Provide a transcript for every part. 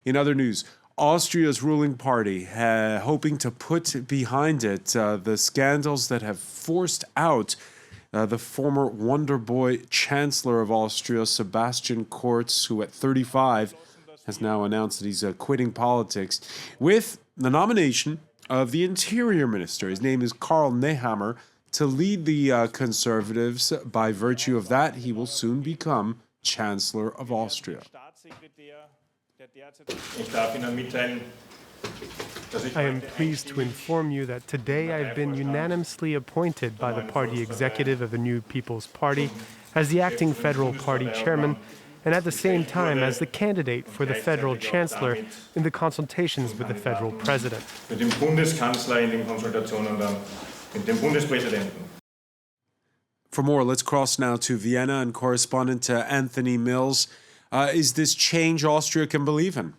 In other news, Austria's ruling party hoping to put behind it the scandals that have forced out the former Wonder Boy Chancellor of Austria, Sebastian Kurz, who at 35 has now announced that he's quitting politics, with the nomination of the Interior Minister. His name is Karl Nehammer, to lead the Conservatives. By virtue of that, he will soon become Chancellor of Austria. I am pleased to inform you that today I've been unanimously appointed by the party executive of the New People's Party as the acting federal party chairman, and at the same time as the candidate for the federal chancellor in the consultations with the federal president. For more, let's cross now to Vienna and correspondent Anthony Mills. Is this change Austria can believe in?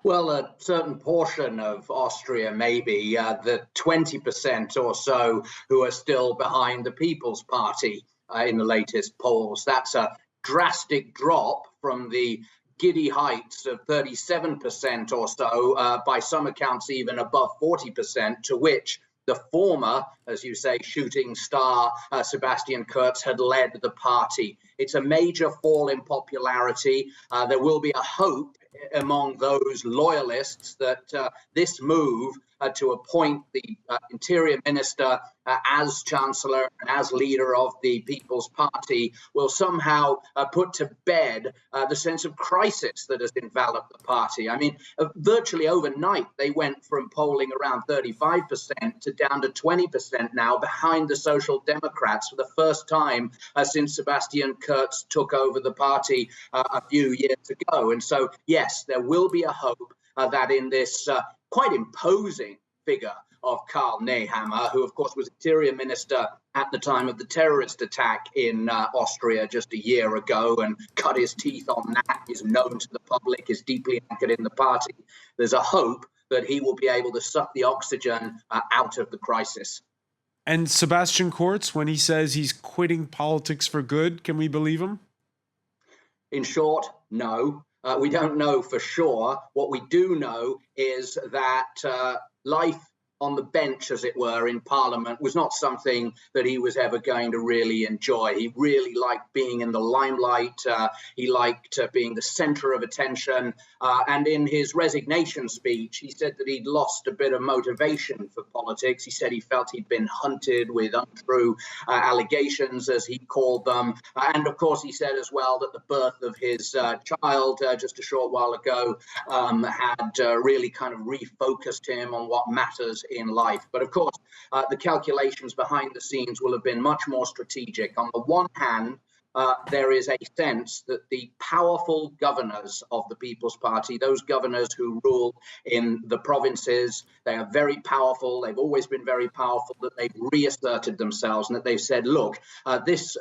Well, a certain portion of Austria, maybe the 20% or so who are still behind the People's Party in the latest polls. That's a drastic drop from the giddy heights of 37% or so, by some accounts even above 40%, to which the former, as you say, shooting star Sebastian Kurz had led the party. It's a major fall in popularity. There will be a hope among those loyalists that this move to appoint the Interior Minister as Chancellor and as leader of the People's Party will somehow put to bed the sense of crisis that has enveloped the party. I mean, virtually overnight, they went from polling around 35% to down to 20% now, behind the Social Democrats for the first time since Sebastian Kurz took over the party a few years ago. And so, yes, there will be a hope that in this quite imposing figure of Karl Nehammer, who, of course, was Interior Minister at the time of the terrorist attack in Austria just a year ago and cut his teeth on that, is known to the public, is deeply anchored in the party. There's a hope that he will be able to suck the oxygen out of the crisis. And Sebastian Kurz, when he says he's quitting politics for good, can we believe him? In short, no. We don't know for sure. What we do know is that life on the bench, as it were, in Parliament was not something that he was ever going to really enjoy. He really liked being in the limelight. He liked being the center of attention. And in his resignation speech, he said that he'd lost a bit of motivation for politics. He said he felt he'd been hunted with untrue allegations, as he called them. And of course, he said as well that the birth of his child just a short while ago had really kind of refocused him on what matters in life. But of course, the calculations behind the scenes will have been much more strategic. On the one hand, there is a sense that the powerful governors of the People's Party, those governors who rule in the provinces, they are very powerful. They've always been very powerful, that they've reasserted themselves and that they've said, look, this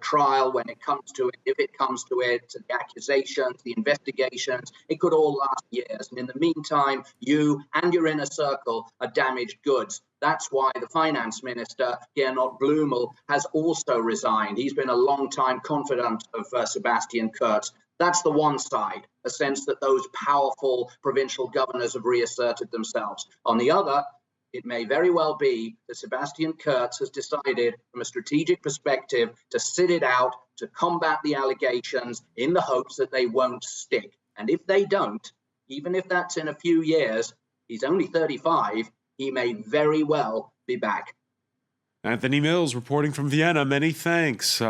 trial, when it comes to it, if it comes to it, the accusations, the investigations, it could all last years. And in the meantime, you and your inner circle are damaged goods. That's why the finance minister, Gernot Blümel, has also resigned. He's been a long-time confidant of Sebastian Kurz. That's the one side, a sense that those powerful provincial governors have reasserted themselves. On the other, it may very well be that Sebastian Kurz has decided, from a strategic perspective, to sit it out, to combat the allegations in the hopes that they won't stick. And if they don't, even if that's in a few years, he's only 35, he may very well be back. Anthony Mills reporting from Vienna. Many thanks.